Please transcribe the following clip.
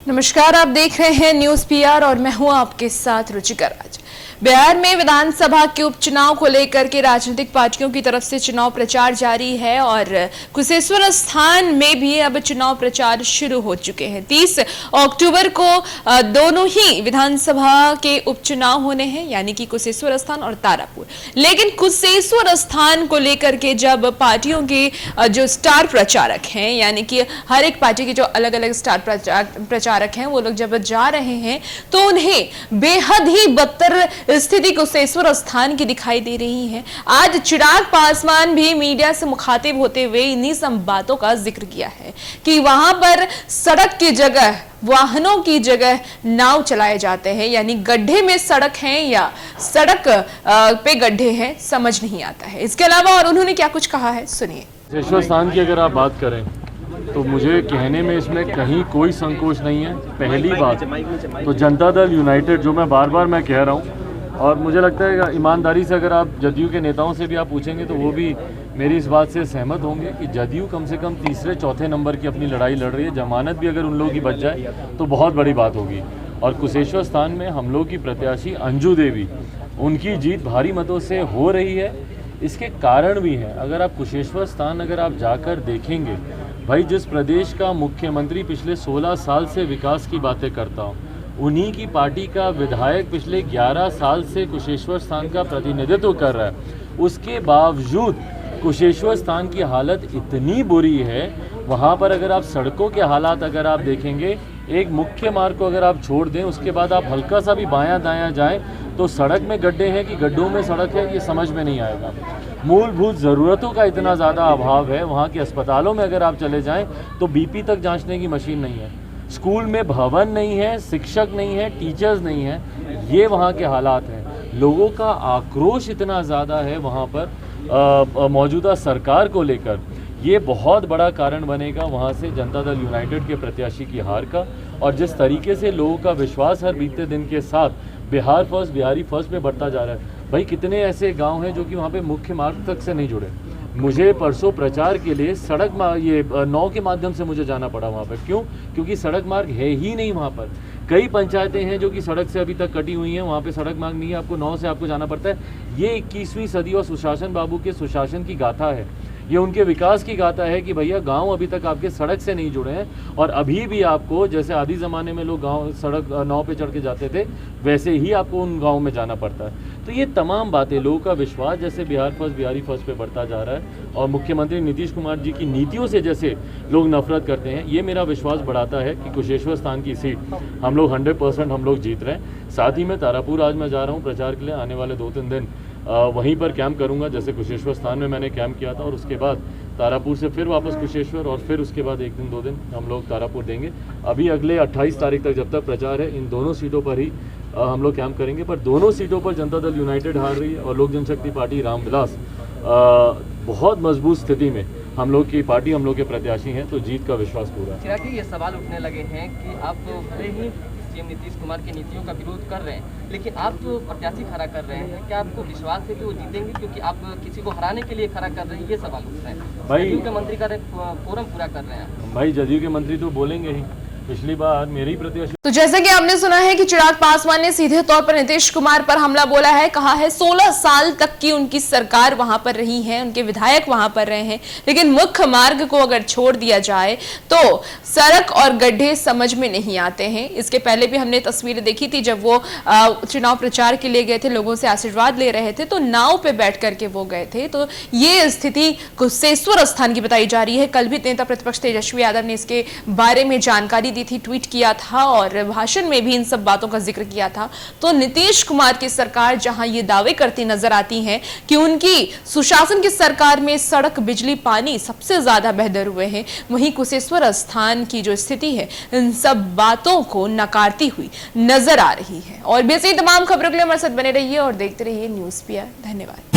नमस्कार, आप देख रहे हैं न्यूज पीआर और मैं हूं आपके साथ रुचिका राज। बिहार में विधानसभा के उपचुनाव को लेकर के राजनीतिक पार्टियों की तरफ से चुनाव प्रचार जारी है और कुशेश्वर स्थान में भी अब चुनाव प्रचार शुरू हो चुके हैं। 30 अक्टूबर को दोनों ही विधानसभा के उपचुनाव होने हैं, यानी कि कुशेश्वर स्थान और तारापुर। लेकिन कुशेश्वर स्थान को लेकर के जब पार्टियों के जो स्टार प्रचारक हैं, यानी कि हर एक पार्टी के जो अलग अलग स्टार प्रचारक हैं, वो लोग जब जा रहे हैं तो उन्हें बेहद ही बदतर स्थिति कुशेश्वर स्थान की दिखाई दे रही है। आज चिराग पासवान भी मीडिया से मुखातिब होते हुए इन्हीं सब बातों का जिक्र किया है कि वहां पर सड़क की जगह वाहनों की जगह नाव चलाए जाते हैं, यानी गड्ढे में सड़क है या सड़क पे गड्ढे हैं, समझ नहीं आता है। इसके अलावा और उन्होंने क्या कुछ कहा है, सुनिए। कुशेश्वर स्थान की अगर आप बात करें तो मुझे कहने में इसमें कहीं कोई संकोच नहीं है। पहली बात तो जनता दल यूनाइटेड, जो मैं बार बार कह रहा हूँ, और मुझे लगता है ईमानदारी से अगर आप जदयू के नेताओं से भी आप पूछेंगे तो वो भी मेरी इस बात से सहमत होंगे कि जदयू कम से कम तीसरे चौथे नंबर की अपनी लड़ाई लड़ रही है। जमानत भी अगर उन लोगों की बच जाए तो बहुत बड़ी बात होगी। और कुशेश्वर स्थान में हम लोग की प्रत्याशी अंजू देवी, उनकी जीत भारी मतों से हो रही है। इसके कारण भी हैं। अगर आप कुशेश्वर स्थान अगर आप जाकर देखेंगे, भाई जिस प्रदेश का मुख्यमंत्री पिछले 16 साल से विकास की बातें करता हूँ, उन्हीं की पार्टी का विधायक पिछले 11 साल से कुशेश्वर स्थान का प्रतिनिधित्व कर रहा है। उसके बावजूद कुशेश्वर स्थान की हालत इतनी बुरी है, वहाँ पर अगर आप सड़कों के हालात अगर आप देखेंगे, एक मुख्य मार्ग को अगर आप छोड़ दें, उसके बाद आप हल्का सा भी बायां दायां जाएं तो सड़क में गड्ढे हैं कि गड्ढों में सड़क है, ये समझ में नहीं आएगा। मूलभूत ज़रूरतों का इतना ज़्यादा अभाव है। वहाँ के अस्पतालों में अगर आप चले जाएं तो बीपी तक जांचने की मशीन नहीं है, स्कूल में भवन नहीं है, शिक्षक नहीं है, टीचर्स नहीं है। ये वहाँ के हालात हैं। लोगों का आक्रोश इतना ज़्यादा है वहाँ पर मौजूदा सरकार को लेकर। ये बहुत बड़ा कारण बनेगा वहाँ से जनता दल यूनाइटेड के प्रत्याशी की हार का। और जिस तरीके से लोगों का विश्वास हर बीते दिन के साथ बिहार फर्स्ट, बिहारी फर्स्ट में बढ़ता जा रहा है। भाई कितने ऐसे गांव हैं जो कि वहाँ पे मुख्य मार्ग तक से नहीं जुड़े। मुझे परसों प्रचार के लिए ये नाव के माध्यम से मुझे जाना पड़ा वहाँ पर। क्यों? क्योंकि सड़क मार्ग है ही नहीं वहाँ पर। कई पंचायतें हैं जो कि सड़क से अभी तक कटी हुई हैं, वहाँ पे सड़क मार्ग नहीं है, आपको नाव से आपको जाना पड़ता है। ये 21वीं सदी और सुशासन बाबू के सुशासन की गाथा है। ये उनके विकास की गाथा है कि भैया गांव अभी तक आपके सड़क से नहीं जुड़े हैं और अभी भी आपको, जैसे आदि ज़माने में लोग गांव सड़क नाव पे चढ़ के जाते थे, वैसे ही आपको उन गाँव में जाना पड़ता है। तो ये तमाम बातें, लोगों का विश्वास जैसे बिहार फर्स्ट, बिहारी फर्स्ट पे बढ़ता जा रहा है और मुख्यमंत्री नीतीश कुमार जी की नीतियों से जैसे लोग नफरत करते हैं, ये मेरा विश्वास बढ़ाता है कि कुशेश्वर स्थान की सीट हम लोग 100% हम लोग जीत रहे हैं। साथ ही में तारापुर आज मैं जा रहा हूँ प्रचार के लिए। आने वाले 2-3 दिन वहीं पर कैंप करूंगा, जैसे कुशेश्वर स्थान में मैंने कैंप किया था, और उसके बाद तारापुर से फिर वापस कुशेश्वर, और फिर उसके बाद 1 दिन 2 दिन हम लोग तारापुर देंगे। अभी अगले 28 तारीख तक जब तक प्रचार है, इन दोनों सीटों पर ही हम लोग कैंप करेंगे। पर दोनों सीटों पर जनता दल यूनाइटेड हार रही है और लोक जनशक्ति पार्टी रामविलास बहुत मजबूत स्थिति में हम लोग की पार्टी, हम लोग के प्रत्याशी हैं, तो जीत का विश्वास पूरा है। चिराग जी, ये सवाल उठने लगे हैं कि आप तो भले ही सीएम नीतीश कुमार की नीतियों का विरोध कर रहे हैं, लेकिन आप जो प्रत्याशी खड़ा कर रहे हैं, क्या आपको विश्वास है कि वो जीतेंगे? क्योंकि आप किसी को हराने के लिए खड़ा कर रहे हैं, ये सवाल उठ रहे हैं। भाई जदयू के मंत्री का फोरम पूरा कर रहे हैं। भाई जदयू के मंत्री तो बोलेंगे ही। पिछली बार मेरी प्रत्याशी, तो जैसे कि आपने सुना है कि चिराग पासवान ने सीधे तौर पर नीतीश कुमार पर हमला बोला है, कहा है 16 साल तक की उनकी सरकार वहां पर रही है, उनके विधायक वहां पर रहे हैं, लेकिन मुख्य मार्ग को अगर छोड़ दिया जाए तो सड़क और गड्ढे समझ में नहीं आते हैं। इसके पहले भी हमने तस्वीरें देखी थी जब वो चुनाव प्रचार के लिए गए थे, लोगों से आशीर्वाद ले रहे थे, तो नाव पे बैठ करके वो गए थे। तो ये स्थिति कुशेश्वर स्थान की बताई जा रही है। कल भी नेता प्रतिपक्ष तेजस्वी यादव ने इसके बारे में जानकारी दी थी, ट्वीट किया था और भाषण में भी इन सब बातों का जिक्र किया था। तो नीतीश कुमार की सरकार जहां ये दावे करती नजर आती है कि उनकी सुशासन की सरकार में सड़क, बिजली, पानी सबसे ज्यादा बेहतर हुए हैं, वहीं कुशेश्वर स्थान की जो स्थिति है इन सब बातों को नकारती हुई नजर आ रही है। और भी ऐसी तमाम खबरों के लिए हमारे साथ बने रहिए और देखते रहिए न्यूज पीआर। धन्यवाद।